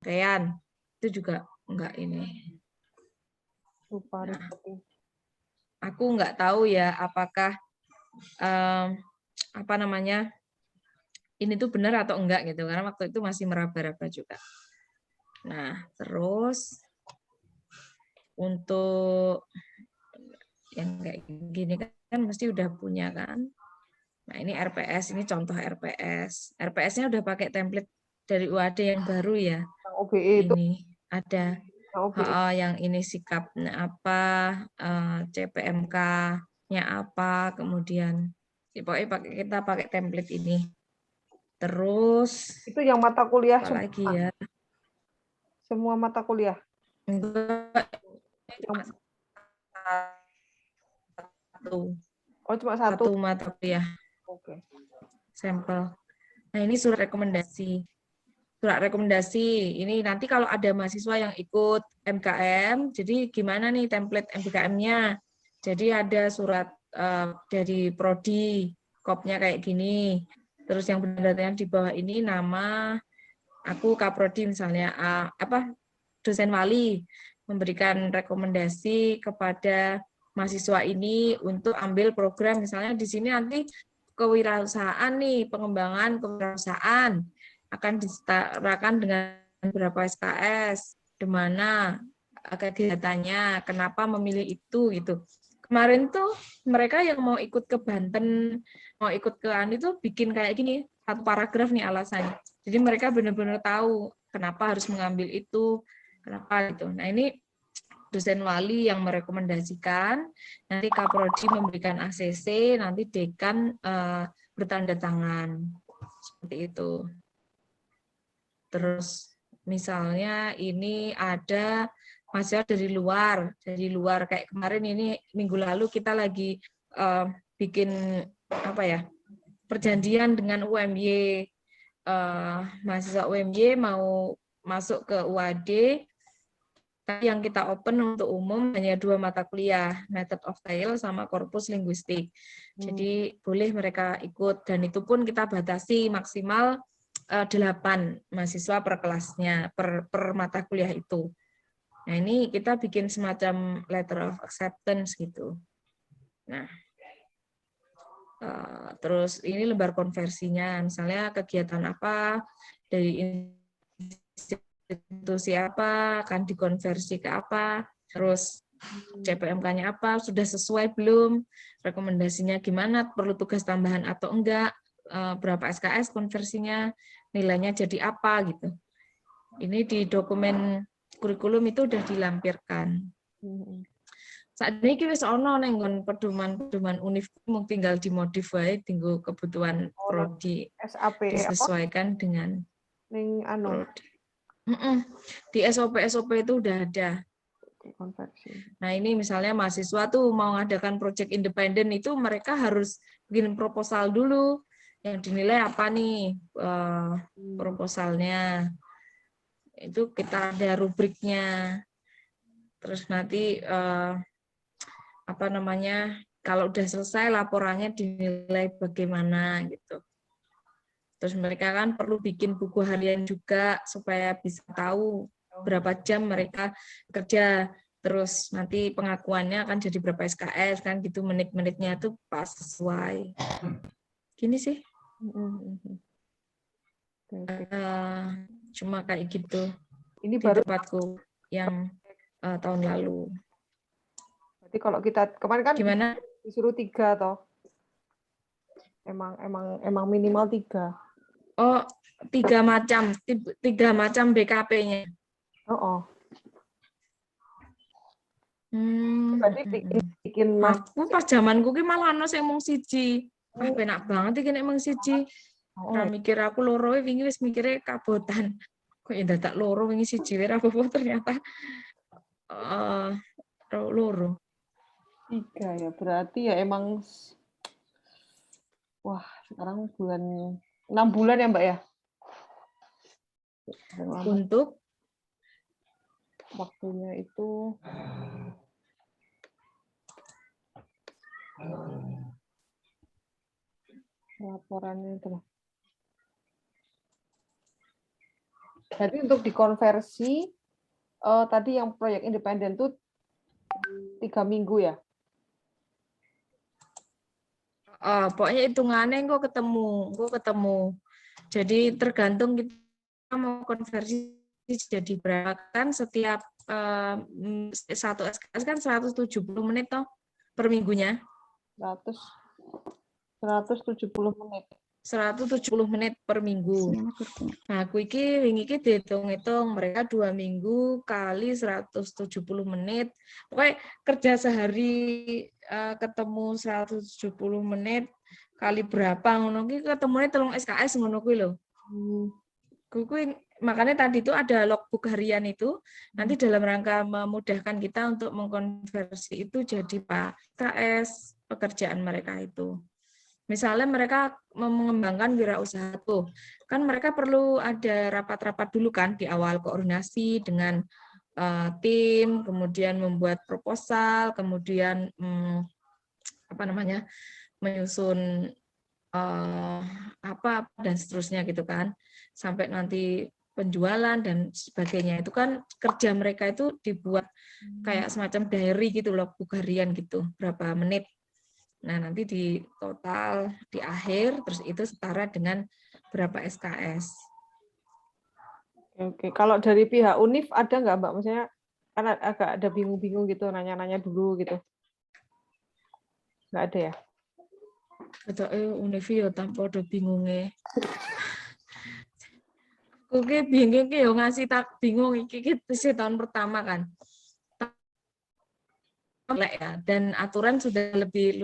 Rean, itu juga enggak ini. Lupa Nah, reporting. aku nggak tahu ya apakah apa namanya ini tuh benar atau enggak gitu karena waktu itu masih meraba-raba juga. Nah, terus untuk yang kayak gini kan mesti udah punya kan. Nah, ini RPS, ini contoh RPS. RPS-nya udah pakai template dari UAD yang baru ya. Yang OBE itu, Ini ada yang OBE. yang ini sikapnya apa, CPMK-nya apa, kemudian pokoknya kita pakai template ini. Terus Itu yang mata kuliah apa lagi ya? semua mata kuliah. Enggak, cuma Yang, satu cuma satu. satu mata kuliah Oke. sampel. Nah, ini surat rekomendasi. Surat rekomendasi ini nanti kalau ada mahasiswa yang ikut MKM, jadi gimana nih template MKM-nya? Jadi ada surat dari prodi, kopnya kayak gini. Terus yang benar-benar di bawah ini nama aku Kaprodi misalnya dosen wali memberikan rekomendasi kepada mahasiswa ini untuk ambil program misalnya di sini nanti kewirausahaan nih, pengembangan kewirausahaan akan disetarakan dengan beberapa SKS, di mana kegiatannya, kenapa memilih itu gitu. Kemarin tuh mereka yang mau ikut ke Banten, mau ikut ke itu bikin kayak gini, satu paragraf nih alasannya. Jadi mereka benar-benar tahu kenapa harus mengambil itu, kenapa gitu. Nah, ini dosen wali yang merekomendasikan, nanti Kaprodi memberikan ACC, nanti dekan bertanda tangan. Seperti itu. Terus misalnya ini ada mahasiswa dari luar kayak kemarin ini minggu lalu kita lagi bikin apa ya perjanjian dengan UMY, mahasiswa UMY mau masuk ke UAD, tapi yang kita open untuk umum hanya 2 mata kuliah, Method of Style sama Korpus Linguistik. Jadi boleh mereka ikut dan itu pun kita batasi maksimal 8 mahasiswa per kelasnya, per mata kuliah itu. Nah, ini kita bikin semacam letter of acceptance gitu. Nah, terus ini lembar konversinya, misalnya kegiatan apa dari institusi apa akan dikonversi ke apa, terus CPMK-nya apa, sudah sesuai belum, rekomendasinya gimana, perlu tugas tambahan atau enggak, berapa SKS konversinya, nilainya jadi apa gitu. Ini di dokumen kurikulum itu udah dilampirkan. Saat ini wis ono ning nggon pedoman univ mung tinggal dimodif wae tinggo kebutuhan prodi SAP disesuaikan dengan ning anu prodi. Di SOP itu udah ada. konversi. Nah, ini misalnya mahasiswa tuh mau ngadakan proyek independen itu mereka harus bikin proposal dulu yang dinilai apa nih proposalnya. Itu kita ada rubriknya. Terus nanti apa namanya kalau udah selesai laporannya dinilai bagaimana gitu. Terus mereka kan perlu bikin buku harian juga supaya bisa tahu berapa jam mereka kerja. Terus nanti pengakuannya akan jadi berapa SKS kan gitu, menit-menitnya tuh pas sesuai. Gini sih. Cuma kayak gitu. Ini Di baru tempatku yang tahun lalu. berarti kalau kita kemarin kan Gimana? disuruh 3 toh. Emang minimal 3. Oh, 3 macam BKP-nya. Oh. Berarti bikin aku pas zamanku ki malah ana sing mung siji. Penak banget iki nek mung siji. Ora mikir aku loro wingi wis mikire kabotan. Kok ya dadak loro wingi siji ora apa-apa ternyata loro. 3 ya. Berarti ya emang wah, sekarang 6 bulan ya, Mbak ya? Untuk waktunya itu laporannya itu loh. Jadi untuk dikonversi tadi yang proyek independen tuh 3 minggu ya? Pokoknya hitungannya kok ketemu. Jadi tergantung kita mau konversi jadi berapa kan setiap satu SKS kan 170 menit toh per minggunya. 170 menit. 170 menit per minggu. Nah, aku wingi iki dihitung-hitung mereka 2 minggu kali 170 menit. Pokoknya kerja sehari ketemu 170 menit kali berapa ngono ki ketemune 3 SKS ngono kuwi lho. Kuwi makanya tadi itu ada logbook harian itu nanti dalam rangka memudahkan kita untuk mengkonversi itu jadi SKS pekerjaan mereka itu. Misalnya mereka mengembangkan wirausaha tuh, kan mereka perlu ada rapat-rapat dulu kan di awal koordinasi dengan tim, kemudian membuat proposal, kemudian menyusun apa dan seterusnya gitu kan, sampai nanti penjualan dan sebagainya itu kan kerja mereka itu dibuat kayak semacam diary gitu loh, buku harian gitu, berapa menit. Nah, nanti di total di akhir terus itu setara dengan berapa SKS. Oke. Kalau dari pihak UNIF ada nggak Mbak? Maksudnya kan agak ada bingung-bingung gitu, nanya-nanya dulu gitu. Nggak ada ya? Betul, UNIF ya tanpa ada bingungnya. Oke, bingung ya ngasih tak bingung iki tahun pertama kan. Ya, dan aturan sudah lebih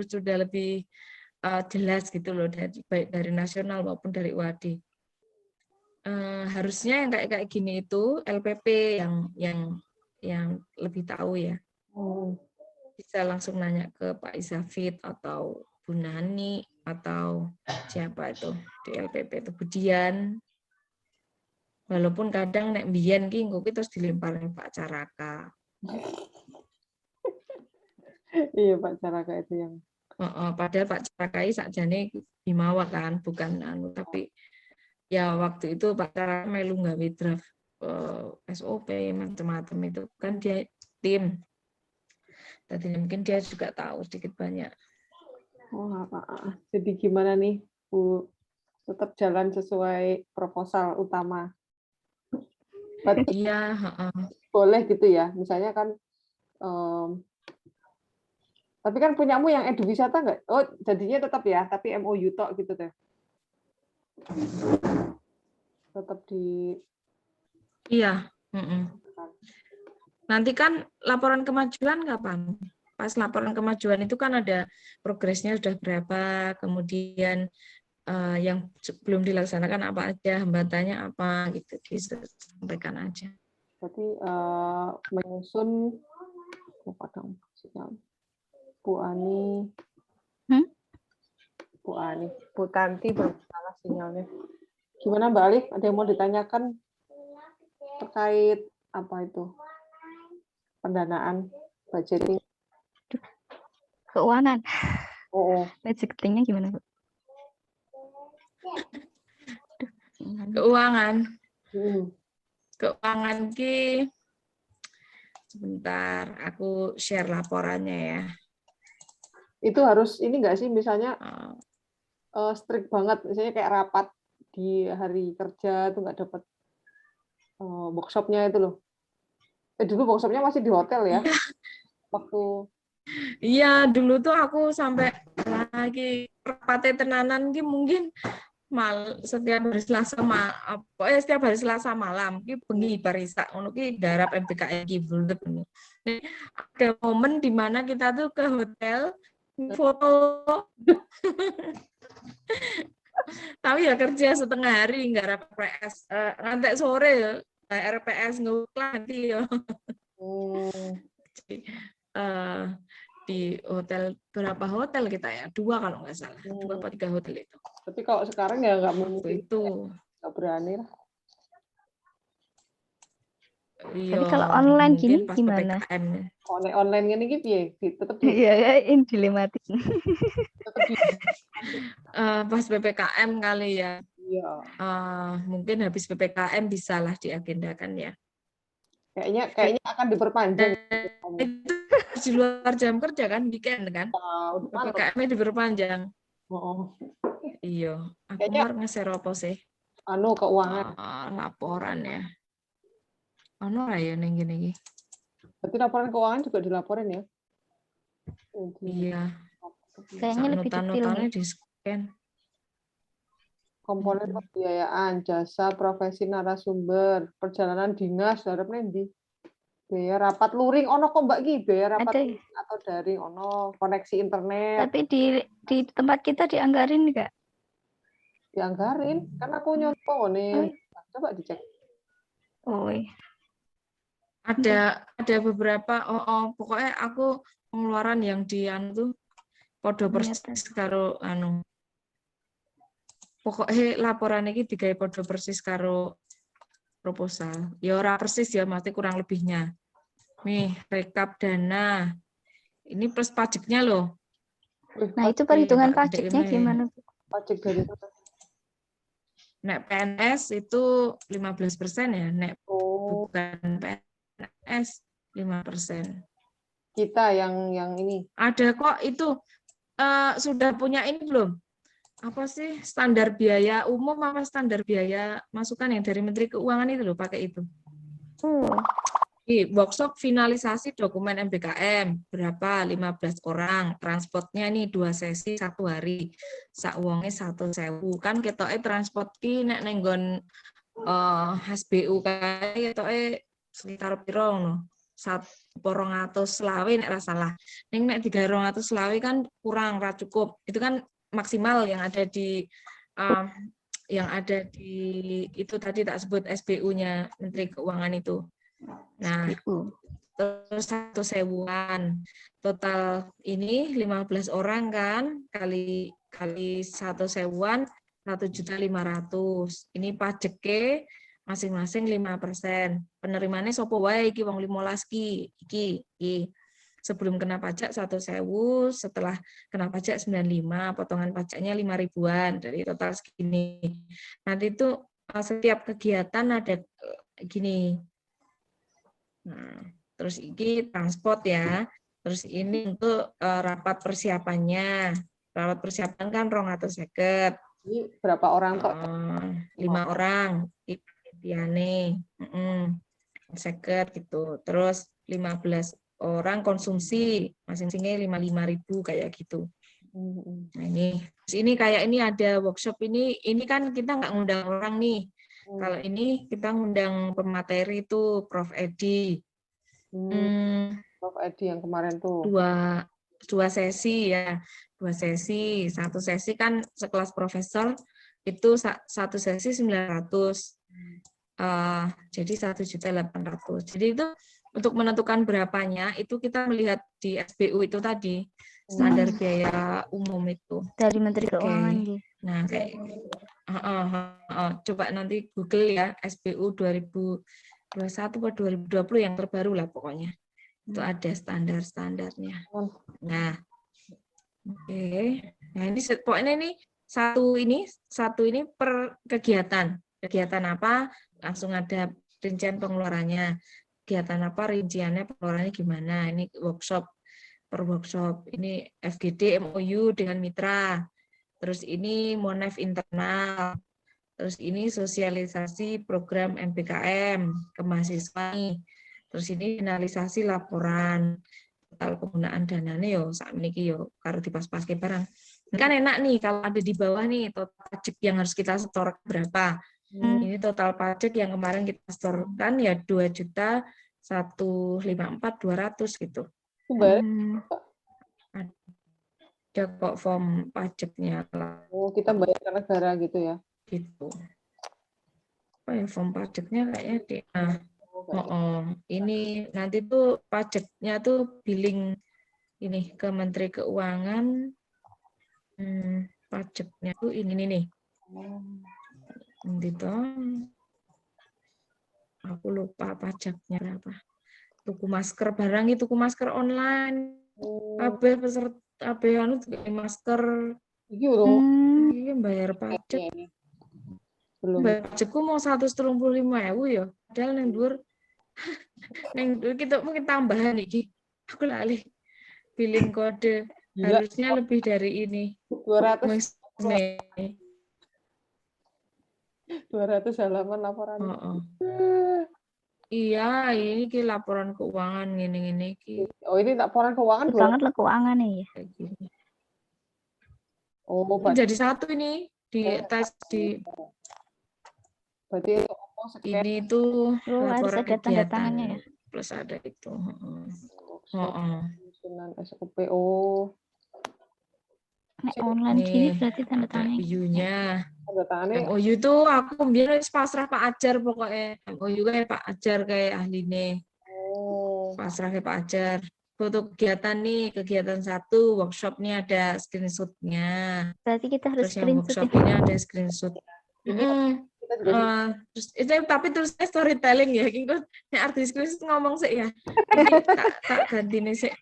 jelas gitu loh baik dari nasional maupun dari UAD. Harusnya yang kayak gini itu LPP yang lebih tahu ya. Bisa langsung nanya ke Pak Isafit atau Bu Nani atau siapa itu di LPP itu Budian. Walaupun kadang nek mbiyen ki engko terus dilemparin Pak Caraka. Iya Pak Caraka itu yang. Padahal Pak Caraka sakjane Bimawa kan, bukan tapi ya waktu itu Pak Caraka melu nggawe draft SOP macam-macam itu kan dia tim. Tadi mungkin dia juga tahu sedikit banyak. Jadi gimana nih Bu? Tetap jalan sesuai proposal utama. Iya, boleh gitu ya. Misalnya kan tapi kan punyamu yang eduwisata nggak? Oh, jadinya tetap ya, tapi MOU tok gitu teh. Tetap di. Iya. Nanti kan laporan kemajuan kapan? Pas laporan kemajuan itu kan ada progresnya sudah berapa, kemudian yang belum dilaksanakan apa aja, hambatannya apa gitu, disampaikan aja. Berarti menyusun apa dong? Bu Ani, Bu Tanti bersalah sinyalnya. Gimana Mbak Alif? Ada yang mau ditanyakan terkait apa itu? Pendanaan, budgeting. Keuangan. Budgetingnya gimana, Bu? Keuangan ki sebentar, aku share laporannya ya. Itu harus ini nggak sih, misalnya strict banget, misalnya kayak rapat di hari kerja itu nggak dapat workshopnya itu loh. Dulu workshopnya masih di hotel ya? Waktu. Iya, dulu tuh aku sampai lagi rapate tenanan ki mungkin setiap hari Selasa malam ki bengi barisa ngono ki darap MBKM ki bulet. Ada momen di mana kita tuh ke hotel foto tapi ya kerja setengah hari nggak RPS nanti sore RPS nguklah nanti ya. Di hotel, berapa hotel kita ya? 2 kalau nggak salah, 2 atau 3 hotel itu. Tapi kalau sekarang ya nggak mungkin itu, nggak berani lah. Tapi kalau online gini gimana? Online gini gitu ya, tetap iya dilematis. Pas PPKM kali ya. Iya. Mungkin habis PPKM bisa lah diagendakan ya. Kayaknya akan diperpanjang. Itu di luar jam kerja kan, weekend kan? PPKM-nya diperpanjang. Iya, aku mau nge-share apa sih? Keuangan. Laporan ya. Ya ning gini. Berarti laporan keuangan juga dilaporin ya? Iya. Kayaknya lebih detail nih. Di-scan. Komponen pembiayaan, jasa, profesi narasumber, perjalanan dinas, harapnya di biaya rapat luring, ono kok Mbak Ki, biaya rapat luring atau daring, ono koneksi internet. Tapi di tempat kita dianggarin nggak? Dianggarin, kan aku nyontoh nih. Coba dicek. Ada beberapa, pokoknya aku pengeluaran yang di tuh podo persis karo pokoknya laporan ini digawe podo persis karo proposal. Ya ora persis ya, mati kurang lebihnya. Nih, rekap dana. Ini plus pajaknya loh. Nah, itu perhitungan pajaknya gimana? Pajak dari nek PNS itu 15% ya, nek bukan PNS 5%. Kita yang ini. Ada kok itu sudah punya ini belum? Apa sih standar biaya umum apa standar biaya masukan yang dari Menteri Keuangan itu loh, pakai itu. Di workshop finalisasi dokumen MBKM berapa 15 orang, transportnya nih 2 sesi 1 hari, sak wonge 1.000 kan ketoke transport ki nek nenggon HSBU kae ketoke sekitar piro ngono 200 selawe nek ra salah. Ning nek 300 selawe kan kurang ra cukup. Itu kan maksimal yang ada di itu tadi tak sebut SBU-nya Menteri Keuangan itu. Nah, terus 1.000-an. Total ini 15 orang kan, kali 1.000-an 1.500.000. Ini pajaknya masing-masing 5%. Penerimaannya sopo wae iki wong 15 iki. Sebelum kena pajak 1.000, setelah kena pajak 95, potongan pajaknya 5.000-an dari total segini. Nanti itu setiap kegiatan ada gini. Nah, terus ini transport ya. Terus ini untuk rapat persiapannya. Rapat persiapan kan 250. Ini berapa orang kok? 5 orang. Piane. 50 gitu. Terus 15 orang konsumsi. Masing-masingnya 55.000 kayak gitu. Nah ini kayak ini ada workshop ini kan kita nggak ngundang orang nih. Kalau ini kita ngundang pemateri itu Prof. Edi. Prof. Edi yang kemarin tuh. Dua sesi ya. 2 sesi. 1 sesi kan sekelas profesor itu 1 sesi 900. Jadi 1.800.000. Jadi itu untuk menentukan berapanya itu kita melihat di SBU itu tadi standar biaya umum itu dari Menteri Keuangan. Nah kayak coba nanti Google ya SBU 2021 atau 2020 yang terbaru lah pokoknya itu ada standar-standarnya. Nah nah ini pokoknya ini satu ini per kegiatan apa langsung ada rincian pengeluarannya. Kegiatan apa rinciannya pengeluarannya gimana. Ini workshop per workshop. Ini FGD MOU dengan mitra. Terus ini Monef internal. Terus ini sosialisasi program MBKM ke mahasiswa. Terus ini finalisasi laporan total penggunaan dananya yo saat ini yo karo dipas-paske barang. Ini kan enak nih kalau ada di bawah nih total pajak yang harus kita setor berapa. Ini total pajak yang kemarin kita setorkan ya 2.154.200 gitu. Ada kok form pajaknya. Kita bayar ke negara gitu ya? Gitu. Apa ya form pajaknya kayaknya deh. Ini nanti tuh pajaknya tuh billing ini ke Menteri Keuangan. Pajaknya tuh ini nih. Gitu. Aku lupa pajaknya berapa. Tuku masker barang itu tuku masker online. Kabeh peserta kabeh anu masker. Iki lho. Iki bayar pajak. Belum. Budgetku mau 135.000 ya. Padahal neng dhuwur kita mungkin tambahan iki. Aku lali billing kode. Gila. Harusnya lebih dari ini. 200 Mei. 200 halaman laporan. Iya, ini ki laporan keuangan gini-gini ki. Oh, ini laporan keuangan Itu banget lah keuangan ya. Oh, jadi satu ini di tes di. Berarti ini tuh harus laporan ada tanda kegiatan tangannya ya. plus ada itu. SOPO. Online gini berarti tanda tangannya. MOU-nya. Tanda tangannya. MOU tuh aku biar pasrah Pak Ajar pokoknya. MOU kayak Pak Ajar kayak ahline. Pasrah kayak Pak Ajar. Foto kegiatan nih, kegiatan 1, workshop-nya ada screenshot-nya. Berarti kita harus terus yang workshop ini ada screenshot. Terus itu tapi terusnya storytelling ya, kingko nek artis screenshot ngomong sih ya. Ini tak ganti nih sih.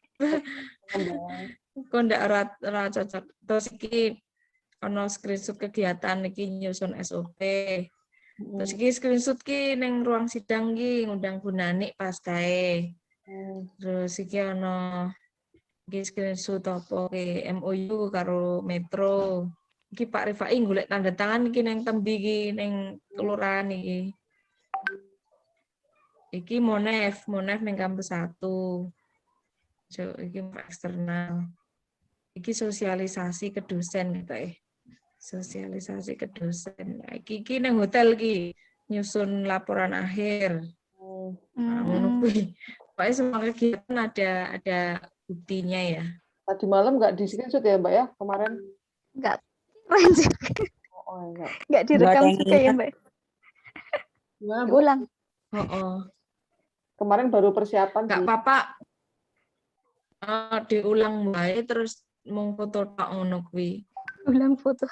Kok ndak ora cocok. Terus iki ono screenshot kegiatan iki nyusun SOP. Terus iki screenshot ki ning ruang sidang ki ngundang Bu Nani pas kae. Terus iki ono iki screenshot apa ki MOU karo Metro. Iki Pak Rifai golek tanda tangan iki ning tembi iki ning kelurahan iki. Iki Monef ning kampus 1. So, iki eksternal. Iki sosialisasi ke dosen gitu ya. Sosialisasi ke dosen. Iki ning hotel iki nyusun laporan akhir. Ngono kuwi. Pokoknya semua kegiatan ada buktinya ya. Tadi malam nggak di screenshot ya Mbak ya kemarin? Nggak. Nggak direkam juga ya Mbak. Gimana, Bu? Diulang. Kemarin baru persiapan nggak sih. apa-apa. Diulang bae terus mung foto tok ngono kuwi. Ulang foto.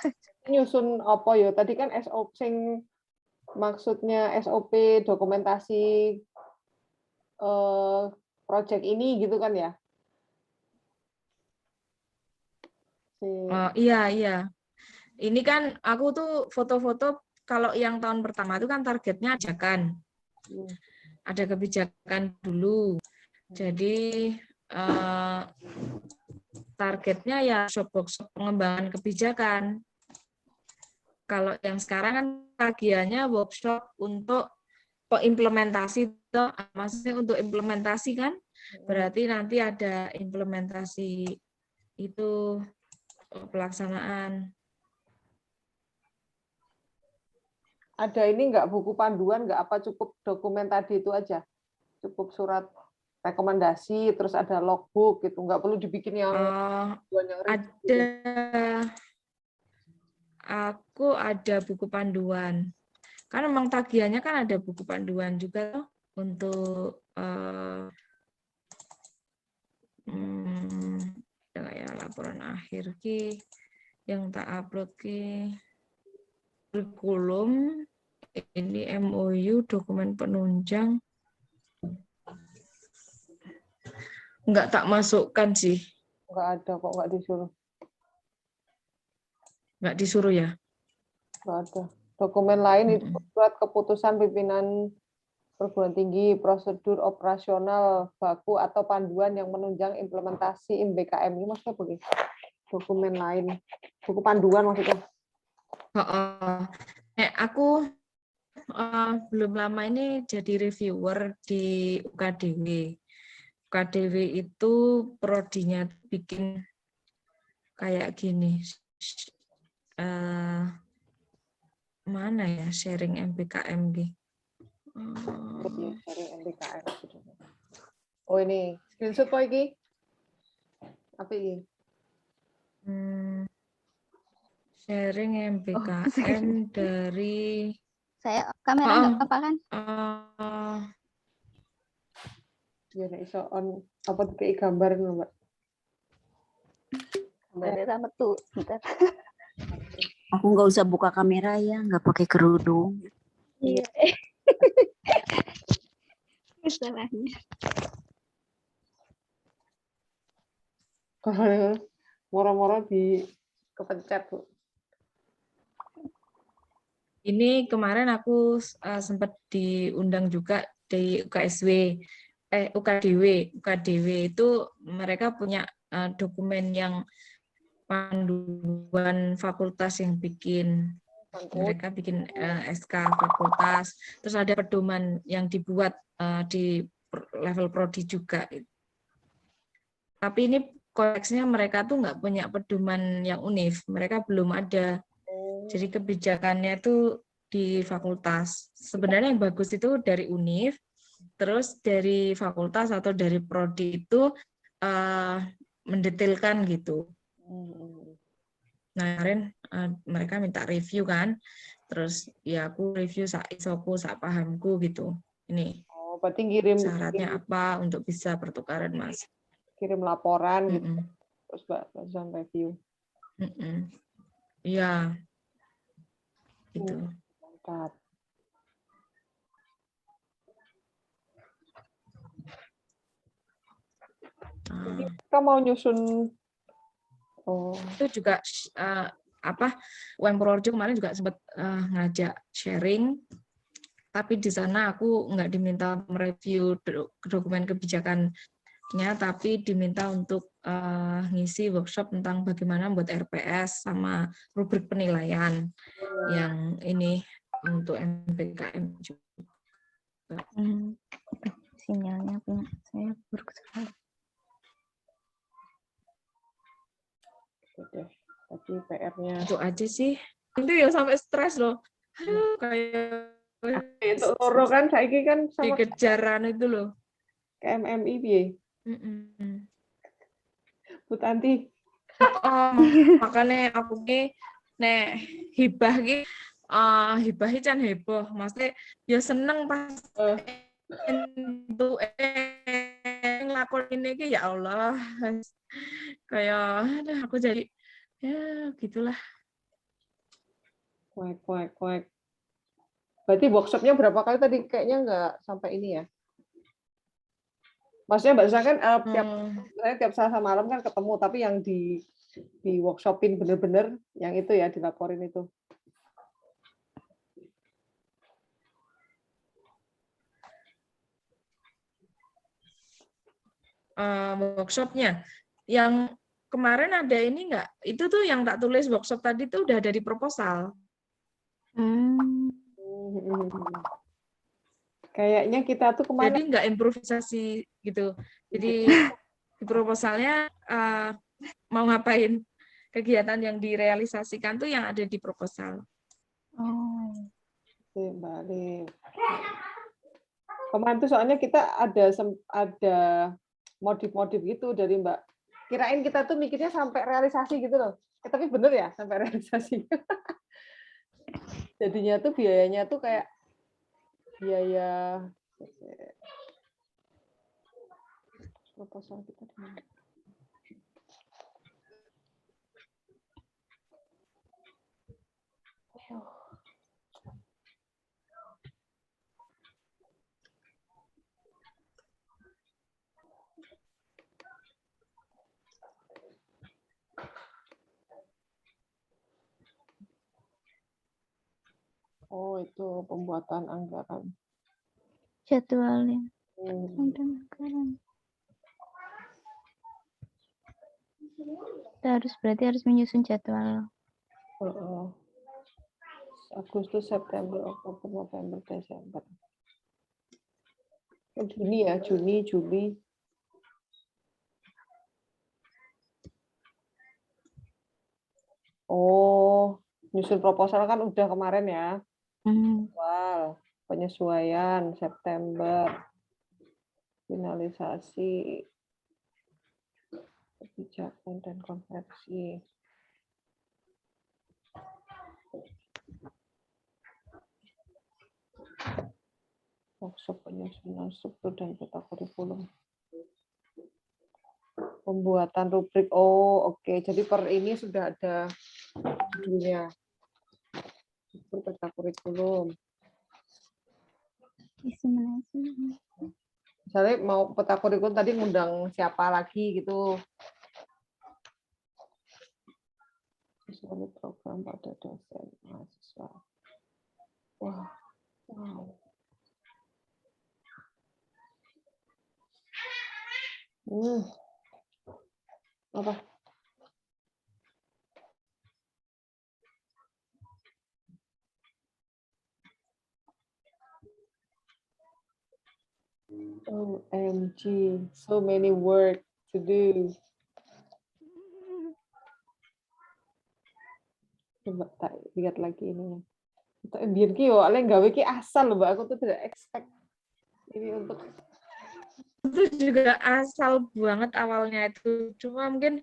Nyusun apa ya? Tadi kan SOP sing maksudnya SOP dokumentasi project ini gitu kan ya? Iya. Ini kan aku tuh foto-foto kalau yang tahun pertama itu kan targetnya ajakan. Ada kebijakan dulu. Jadi targetnya ya workshop pengembangan kebijakan. Kalau yang sekarang kan tagihannya workshop untuk implementasi, maksudnya untuk implementasi kan, berarti nanti ada implementasi itu pelaksanaan. Ada ini nggak buku panduan nggak apa cukup dokumen tadi itu aja, cukup surat rekomendasi terus ada logbook gitu nggak perlu dibikin yang ada gitu. Aku ada buku panduan kan memang tagihannya kan ada buku panduan juga untuk ya laporan akhir ki yang tak upload ki kurikulum ini MOU dokumen penunjang nggak tak masukkan sih. Nggak ada kok, nggak disuruh ya. Nggak ada. Dokumen lain itu surat keputusan pimpinan perguruan tinggi, prosedur operasional baku atau panduan yang menunjang implementasi MBKM ini maksudnya begitu. Dokumen lain, buku panduan maksudnya. Aku belum lama ini jadi reviewer di UKDW. UKDW itu prodinya bikin kayak gini. Mana ya sharing MBKM gitu. Sharing MBKM. Oh ini screenshot kok iki? Apa ini? Sharing MBKM dari saya kamera nggak apa-apa kan? Ya nek iso on apa dikai gambar lho, Mbak. Kamera metu bentar. Aku nggak usah buka kamera ya, nggak pakai kerudung. Iya. Masalahnya. Moro-moro di kepencet, Bu. ini kemarin aku sempat diundang juga di UKDW itu mereka punya dokumen yang panduan fakultas yang bikin. Mereka bikin SK fakultas, terus ada pedoman yang dibuat di level prodi juga. Tapi ini konteksnya mereka tuh nggak punya pedoman yang UNIF, mereka belum ada. Jadi kebijakannya itu di fakultas. Sebenarnya yang bagus itu dari UNIF, terus dari fakultas atau dari prodi itu mendetailkan gitu. Nah, kemarin mereka minta review kan, terus ya aku review isoku, pahamku gitu. Ini berarti syaratnya apa untuk bisa pertukaran Mas? Kirim laporan gitu, terus barusan review. Iya, gitu. Mantap. Jadi kita mau nyusun. Itu juga UM Projo kemarin juga sempat ngajak sharing, tapi di sana aku nggak diminta mereview dokumen kebijakannya, tapi diminta untuk ngisi workshop tentang bagaimana membuat RPS sama rubrik penilaian yang ini untuk MBKM juga. Sinyalnya punya saya buruk sekali. Oke, tapi PR-nya itu aja sih. Itu ya sampai stres loh. Aduh, kayak itu loro kan saiki kan sama dikejaran itu loh. KMMI piye? Bu Tanti. Makanya aku ki nek hibah ki hibah can heboh. Maksudnya ya seneng pas untuk ngelakon ini ki ya Allah. Kayak aduh, aku jadi ya gitulah. Kuek. Berarti workshopnya berapa kali tadi? Kayaknya nggak sampai ini ya. Maksudnya Mbak Susan kan tiap Selasa malam kan ketemu, tapi yang di workshopin bener-bener yang itu ya, dilaporin itu. Workshopnya yang kemarin ada ini enggak? Itu tuh yang tak tulis workshop tadi tuh udah ada di proposal. Kayaknya kita tuh kemana? Jadi enggak improvisasi gitu. Jadi di proposalnya mau ngapain, kegiatan yang direalisasikan tuh yang ada di proposal. Balik. Kemarin tuh soalnya kita ada modif-modif gitu dari Mbak. Kirain kita tuh mikirnya sampai realisasi gitu loh. Tapi bener ya sampai realisasi. Jadinya tuh biayanya tuh kayak biaya proposal kita di mana? Oh, itu pembuatan anggaran. Jadwalnya. Anggaran. Kita berarti harus menyusun jadwal. Agustus, September, Oktober, November, Desember. Juni ya, Juni, Juli. Oh, nyusun proposal kan udah kemarin ya. Awal, penyesuaian September, finalisasi kebijakan dan konversi. Workshop penyusunan struktur dan peta kurikulum. Pembuatan rubrik. Oh, oke. Jadi per ini sudah ada judulnya. Peta kurikulum. Misalnya mau peta kurikulum tadi ngundang siapa lagi gitu. Program pada dosen mahasiswa. Wah. Wow. Apa? OMG, so many work to do. Coba tak lihat lagi ini. Untuk biar ki yo, ale gawe ki asal loh, Mbak. Aku tuh tidak expect ini untuk Itu juga asal banget awalnya itu. Cuma mungkin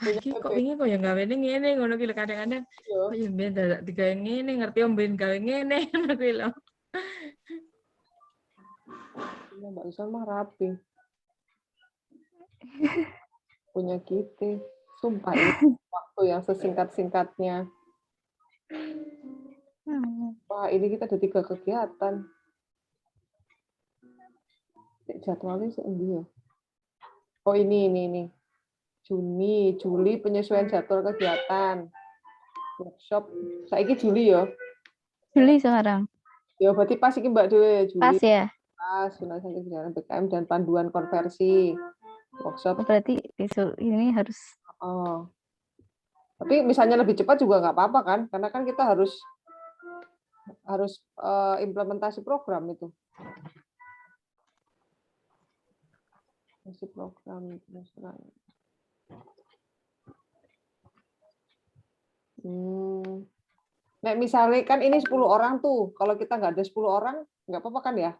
iki kok wingi kok ya gawe ngene ngono ki lho kadang-kadang. Kok ya ben dadak digawe ngene, ngerti om ben gawe ngene ngono kuwi lho. Mbak Usman mah rapi. Punya kita. Sumpah ini waktu yang sesingkat-singkatnya. Wah, ini kita ada 3 kegiatan. Jadwalnya seendi ya. Oh, ini. Juni, Juli penyesuaian jadwal kegiatan. Workshop. Saiki Juli ya. Juli sekarang. Ya, berarti pas iki Mbak Dewe, Juli. Pas ya? Pas, finalisasi kegiatan PKM dan panduan konversi. Workshop. Berarti besok ini harus. Oh. Tapi misalnya lebih cepat juga nggak apa-apa kan? Karena kan kita harus implementasi program itu. Program. Nah, misalnya kan ini 10 orang tuh. Kalau kita nggak ada 10 orang, nggak apa-apa kan ya?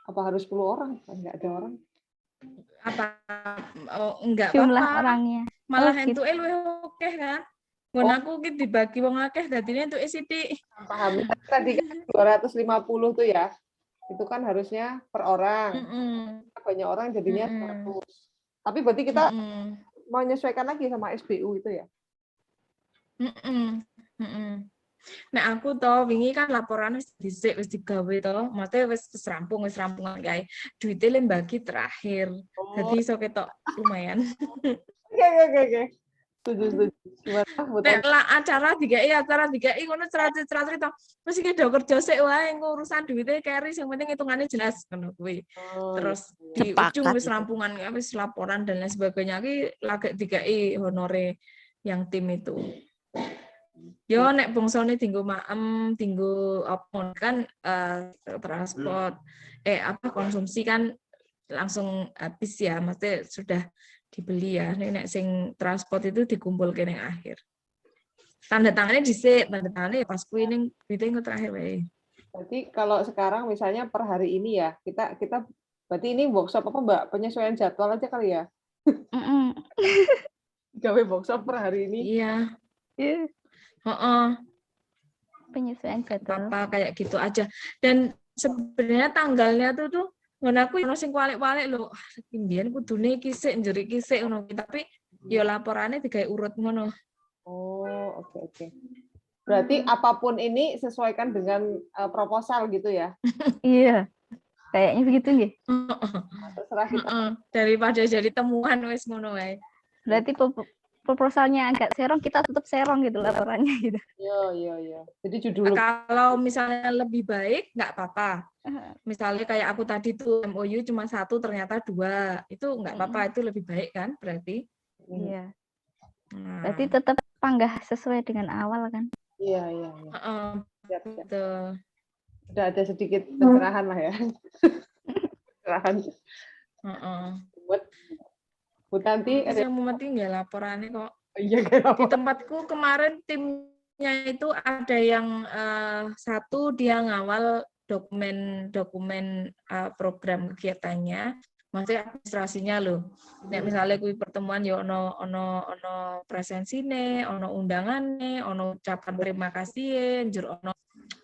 Apa harus 10 orang? Nggak ada orang. Apa enggak Jumlah apa-apa. orangnya. Malah gitu. entuke luwih akeh kan. Mun aku ki dibagi wong akeh dadine entuke sithik. Paham. Tadi kan 250 tuh ya. Itu kan harusnya per orang. Banyak orang jadinya 100. Tapi berarti kita menyesuaikan lagi sama SBU itu ya? Nah aku toh wingi kan laporan wis dhisik wis digawe toh, maksudnya wis rampungan kae. Duite le bagi terakhir. Jadi iso ketok lumayan. Oke. Setuju. Nek lah acara digawe ngono cerat-cerat to. Wis iki do kerja sik wae engko urusan duite carry sing penting hitungane jelas ngono kuwi. Terus di ujung wis rampungan wis laporan dan lain sebagainya iki lagi digawe honore yang tim itu. Yo nek bangsane tinggo maem, tinggo apa kan transport konsumsi kan langsung habis ya, maksudnya sudah dibeli ya. Nek sing transport itu dikumpulke ning akhir. Tanda tangannya dhisik, tanda tangannya pas kuwi ning meeting terakhir wae. Berarti kalau sekarang misalnya per hari ini ya, kita berarti ini workshop apa Mbak? Penyesuaian jadwal aja kali ya? Gawe workshop per hari ini. Iya. Penyesuaian jadwal. Apa kayak gitu aja. Dan sebenarnya tanggalnya tuh ngono aku ono sing walik-walik lho. Mbiyen kudune iki sik njeri iki sik ngono tapi ya laporane digawe urut ngono. Oh, oke. Berarti apapun ini sesuaikan dengan proposal gitu ya? Iya. Kayaknya begitu nggih. Terserah kita. Daripada jadi temuan wis ngono wae. Berarti proposalnya agak serong, kita tetap serong gitu laporannya gitu. Iya. Jadi judul kalau misalnya lebih baik nggak apa-apa. Misalnya kayak aku tadi tuh MOU cuma 1 ternyata 2. Itu nggak apa-apa, itu lebih baik kan berarti. Iya. Berarti tetap panggah sesuai dengan awal kan? Iya. Betul. Udah ada sedikit pencerahan lah ya. Pencerahan. Bu Tanti ada yang penting ya laporannya kok. Iya, di tempatku kemarin timnya itu ada yang 1 dia ngawal dokumen program kegiatannya, maksudnya administrasinya loh. Nek misalnya kuwi pertemuan ya ono presensine, ono undangane, ono ucapan terima kasih, njur ono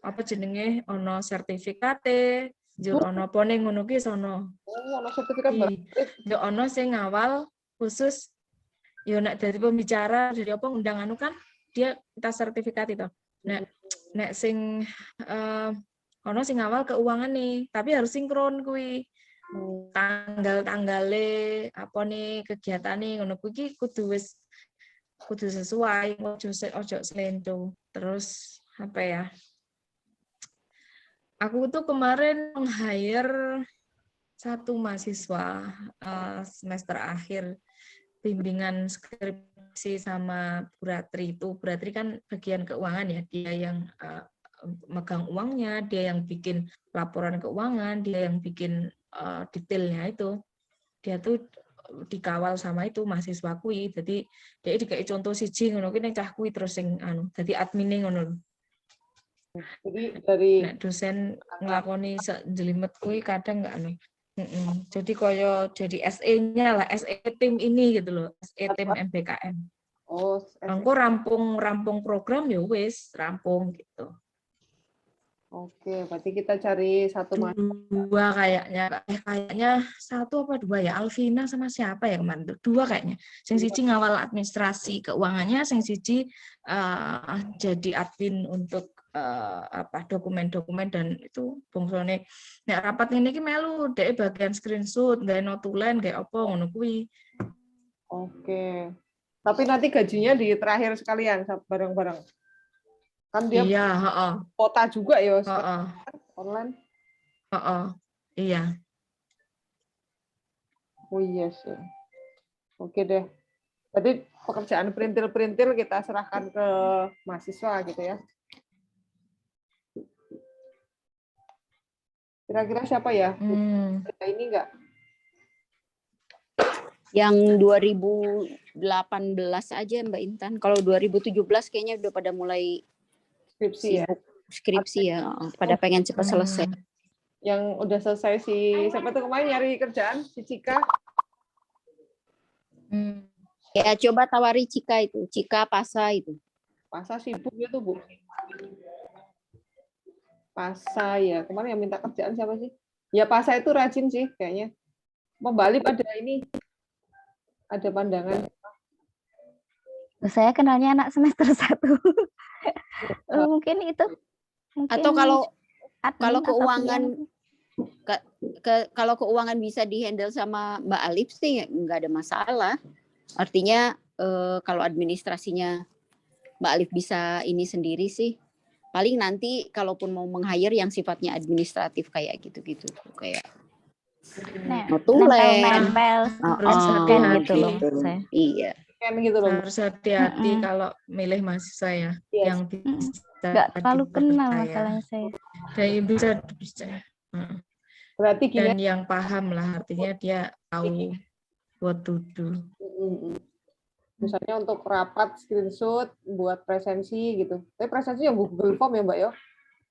apa jenenge, ono sertifikate, njur ono apa ning ngono ki sono. Ono sertifikat ya ono sing ngawal khusus yo nek dari pembicara dari apa undang anu kan dia kita sertifikat itu. Nek sing ono sing awal keuangan nih, tapi harus sinkron kuwi. Tanggal-tanggale apa nih kegiatan nih ngono kuwi kudu wis kudu sesuai, ojo selento. Terus apa ya? Aku tuh kemarin meng-hire satu mahasiswa semester akhir bimbingan skripsi sama Bu Ratri. Itu Bu Ratri kan bagian keuangan ya, dia yang megang uangnya, dia yang bikin laporan keuangan, dia yang bikin detailnya itu. Dia tuh dikawal sama itu mahasiswa kui. Jadi dia dikai contoh siji ngono ki ning cah kui terus sing dadi admine ngono. Jadi dari dosen nglakoni jelimet kui kadang enggak Jadi koyo jadi SE-nya lah, SE tim ini gitu loh, SE tim MBKM. Oh, Engko rampung program ya wis rampung gitu. Oke, berarti kita cari satu dua kayaknya satu apa dua ya, Alvina sama siapa ya kemarin tuh, dua kayaknya. Sing siji ngawal administrasi keuangannya, sing siji jadi admin untuk dokumen-dokumen dan itu bongsone nek rapat ngene iki melu dhek bagian screenshot, gawe notulen, gawe apa ngono kuwi. Oke. Tapi nanti gajinya di terakhir sekalian bareng-bareng. Kan dia iya, kota juga ya online. Iya. Oh iya sih. Oke deh. Berarti pekerjaan perintil-perintil kita serahkan ke mahasiswa gitu ya. Kira-kira siapa ya? Ini enggak? Yang 2018 aja Mbak Intan. Kalau 2017 kayaknya udah pada mulai skripsi sibuk skripsi ya. Pada pengen cepat selesai. Yang udah selesai siapa tuh kemarin nyari kerjaan? Si Cika? Ya coba tawari Cika itu. Cika Pasa itu. Pasa sibuk gitu Bu. Pasa ya. Kemarin yang minta kerjaan siapa sih? Ya Pasa itu rajin sih kayaknya. Membalik ada ini. Ada pandangan. Saya kenalnya anak semester 1. Mungkin itu. Atau kalau keuangan kalau keuangan bisa dihandle sama Mbak Alif sih nggak ada masalah. Artinya kalau administrasinya Mbak Alif bisa ini sendiri sih. Paling nanti kalaupun mau meng-hire yang sifatnya administratif kayak gitu-gitu. Kayak nempel gitu loh. Iya. Gitu loh. Harus hati-hati kalau milih mahasiswa ya. Yang bisa nggak terlalu kenal masalahnya saya. Dan bisa Berarti dan yang paham lah, artinya dia tahu what to do. Misalnya untuk rapat screenshot buat presensi gitu. Tapi presensi yang Google Form ya Mbak ya?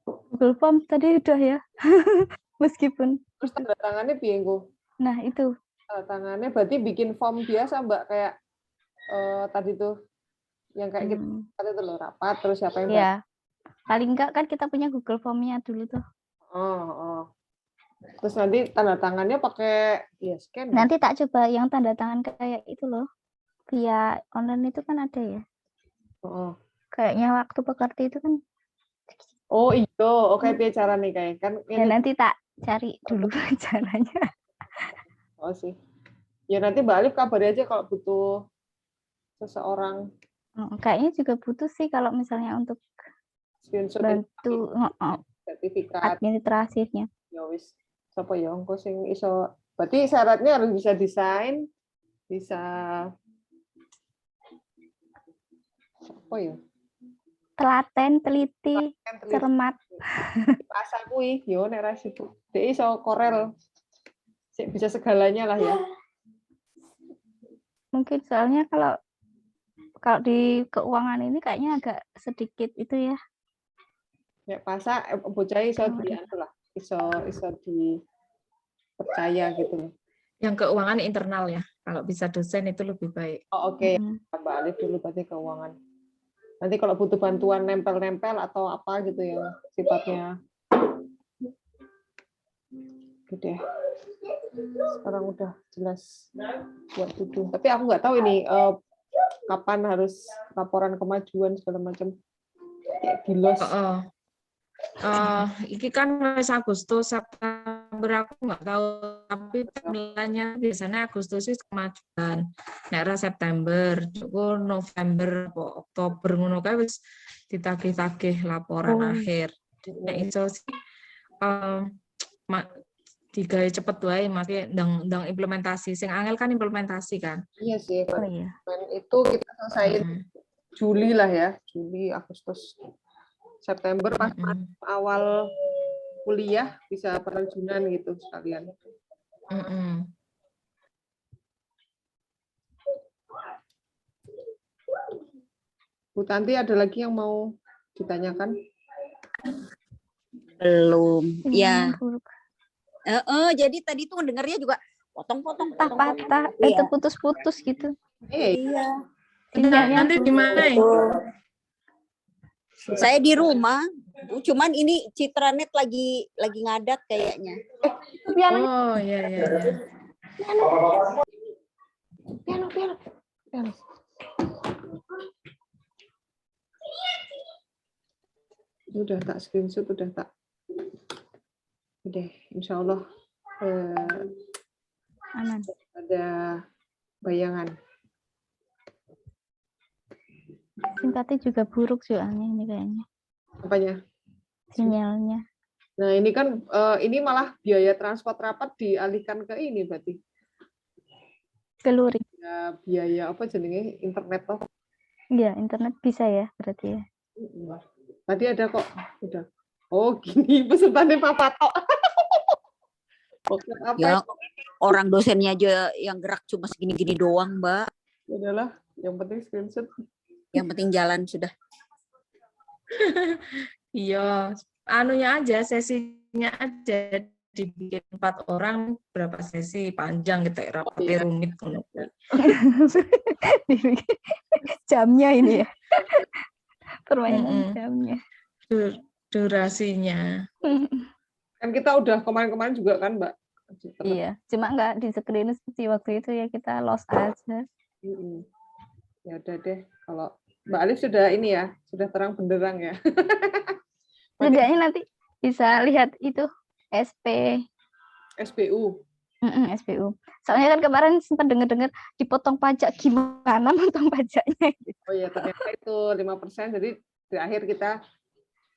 Google Form tadi udah ya. Meskipun. Terus tanda tangannya piye nggo? Nah, itu. Tanda tangannya berarti bikin form biasa Mbak kayak tadi tuh yang kayak gitu itu loh rapat terus siapa yang ya. Paling enggak kan kita punya Google Form-nya dulu tuh. Terus nanti tanda tangannya pakai scan. Nanti tak coba yang tanda tangan kayak itu loh. Via online itu kan ada ya. Kayaknya waktu pekerti itu kan. Oh iya, oke cara nih kayak kan. Ya nanti tak cari dulu caranya. Oh sih. Ya nanti Mbak Alif kabari aja kalau butuh seseorang. Kayaknya juga butuh sih kalau misalnya untuk bantu sertifikat administrasinya. Ya wis. Sapa ya engko sing iso. Berarti syaratnya harus bisa desain, bisa apa ya? Telaten, teliti, cermat. Asa kuwi yo nek ra sibuk. Dek iso korel. Sik bisa segalanya lah ya. Mungkin soalnya kalau di keuangan ini kayaknya agak sedikit itu ya. Ya pasa bocah iso lah. Iso dipercaya gitu. Yang keuangan internal ya. Kalau bisa dosen itu lebih baik. Oh oke. Mbak Alif dulu berarti keuangan. Nanti kalau butuh bantuan nempel-nempel atau apa gitu ya sifatnya. Gitu ya. Sekarang udah jelas buat tujuh. Tapi aku nggak tahu ini kapan harus laporan kemajuan segala macam. Kayak bilos. Iki kan wis Agustus, September September aku nggak tahu, tapi timelinenya biasanya Agustus itu kemajuan. Nek September, cukup November, Oktober ngono kae wis ditagih-tagih laporan akhir. Nek iso sih digawe cepet wae, makanya ndang implementasi. Sing angel kan implementasi kan. Iya sih. Oh iya. Itu kita selesaiin Juli lah ya, Juli, Agustus, September pas awal kuliah bisa penerjunan gitu sekalian. Bu Tanti, ada lagi yang mau ditanyakan? Belum. Ya. Jadi tadi tuh dengarnya juga potong-potong patah-patah, itu putus-putus gitu. Iya. Nanti di mana? Saya di rumah, cuman ini Citranet lagi ngadat kayaknya. Oh iya. Piano. Udah tak screenshot, udah insya Allah aman. Ada bayangan. Simpati juga buruk soalnya ini kayaknya. Apanya? Sinyalnya. Nah ini kan ini malah biaya transport rapat dialihkan ke ini berarti. Ke luring. Ya, biaya apa jenenge internet toh? Iya, internet bisa ya berarti ya. Tadi ada kok, udah. Oh gini pesertanya Pak Pato. Ya, orang dosennya aja yang gerak cuma segini-gini doang, Mbak. Udahlah, yang penting screenshot. Yang penting jalan sudah. Iya, anunya aja, sesinya aja dibikin 4 orang, berapa sesi panjang gitu, rapatnya rumit. Jamnya ini ya. Permainan jamnya. Durasinya. Kan kita udah kemarin-kemarin juga kan, Mbak? Iya, cuma nggak di screen seperti waktu itu ya, kita lost aja. Ya udah deh, kalau Mbak Alif sudah ini ya, sudah terang benderang ya. Setidaknya nanti bisa lihat itu SPU. SPU. Soalnya kan kemarin sempat dengar-dengar dipotong pajak, gimana potong pajaknya? Oh iya, ternyata itu 5%, jadi di akhir kita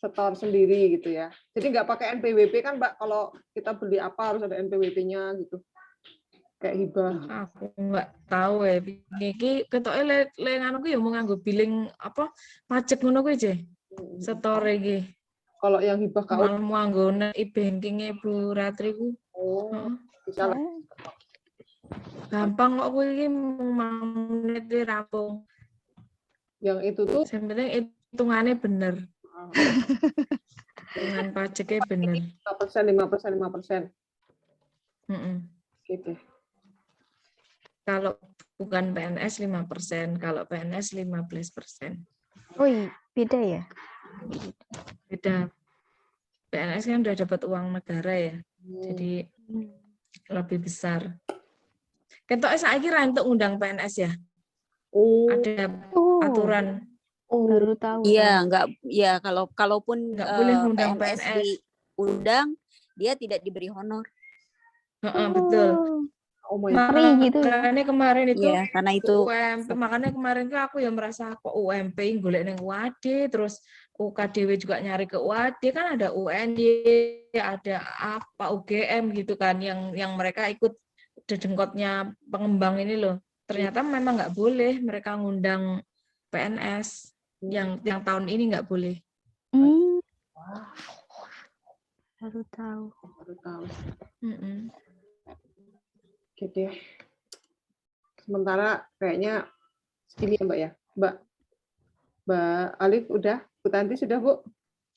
setor sendiri gitu ya. Jadi nggak pakai NPWP kan, Mbak, kalau kita beli apa harus ada NPWP-nya gitu. Kayak hibah. Aku nggak tahu ya. Iki ketoke le anu ya mau nganggo billing apa pajak ngono kuwi aja. Setor iki. Kalau yang hibah KU mau nganggo e-banking Ibu Ratri ku. Oh, bisa lah. Gampang kok kuwi iki menit rampung. Yang itu tuh sebenarnya hitungannya bener. Dengan pajaknya bener. 5%. Gitu. Kalau bukan PNS 5%, kalau PNS 15%. Oh iya, beda ya? Beda. PNS kan udah dapat uang negara ya, jadi lebih besar. Ketok saiki ra entuk undang PNS ya? Ada aturan. Baru tahu. Iya, enggak ya kalaupun nggak boleh undang PNS diundang, dia tidak diberi honor. Betul. Oh my God. Gitu. Makanya kemarin itu, ya, karena itu UMP, makanya kemarin tuh aku yang merasa kok UMP golek nang UAD, terus UKDW juga nyari ke UAD, kan ada UNY, ada apa UGM gitu kan, yang mereka ikut dedengkotnya pengembang ini loh. Ternyata memang nggak boleh mereka ngundang PNS yang tahun ini nggak boleh. Baru tahu. Gitu. Sementara kayaknya ini ya Mbak ya. Mbak Alif udah, Bu Tanti sudah Bu?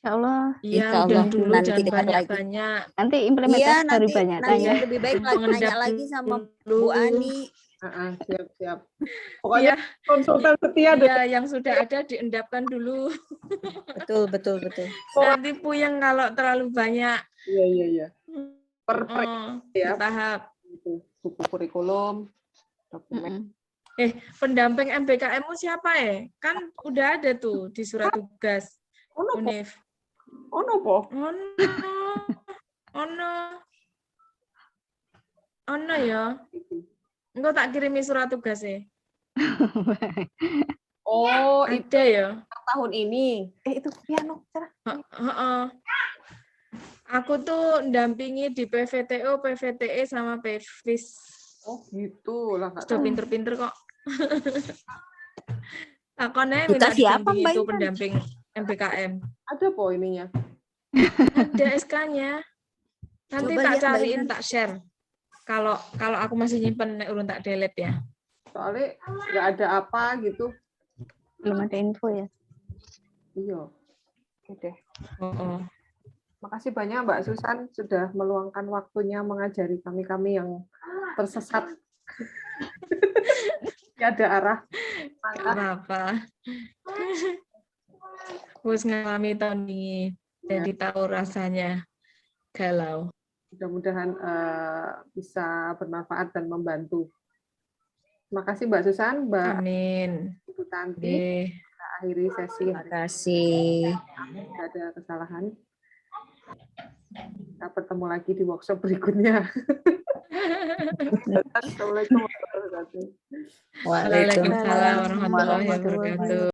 Insya Allah. Iya, udah dulu jangan banyak-banyak. Nanti implementasi baru banyak tanya. Lebih baik nanya lagi sama Bu Ani. Siap. Pokoknya konsultan setia yang sudah ada diendapkan dulu. Betul. Nanti puyeng kalau terlalu banyak. Iya. Per tahap. Buku kurikulum, dokumen. Pendamping MBKM-mu siapa ya? Kan udah ada tuh di surat tugas. Unif. Ono po? Ono. Ono ya. Engko tak kirimi surat tugas e. Oh, itu Ada ya. tahun ini. Itu piano. Heeh. Aku tuh ndampingi di PVTO, PVTE sama PVIS. Oh, gitu lah. Sudah pinter-pinter kok. Takonnya minta Dikasih apa, didampingi Mbak itu Intan? pendamping MBKM. Ada po ininya. Ada SK-nya. Nanti Coba tak lihat, Mbak cariin, Intan. tak share. Kalau aku masih nyimpen, nek urun tak delete ya. Soalnya nggak ada apa gitu. Belum ada info ya. Iya. Oke deh. Oh. Makasih banyak Mbak Susan sudah meluangkan waktunya mengajari kami yang tersesat. Tidak ada arah. Apa-apa. Wis ngalami tahun ini, jadi tahu rasanya galau. Mudah-mudahan bisa bermanfaat dan membantu. Terima kasih Mbak Susan, Mbak Amin. Ibu Tanti. Kita akhiri sesi Terima hari kasih. ini. Tidak ada kesalahan. Kita bertemu lagi di workshop berikutnya. Assalamualaikum warahmatullahi wabarakatuh. Waalaikumsalam warahmatullahi wabarakatuh.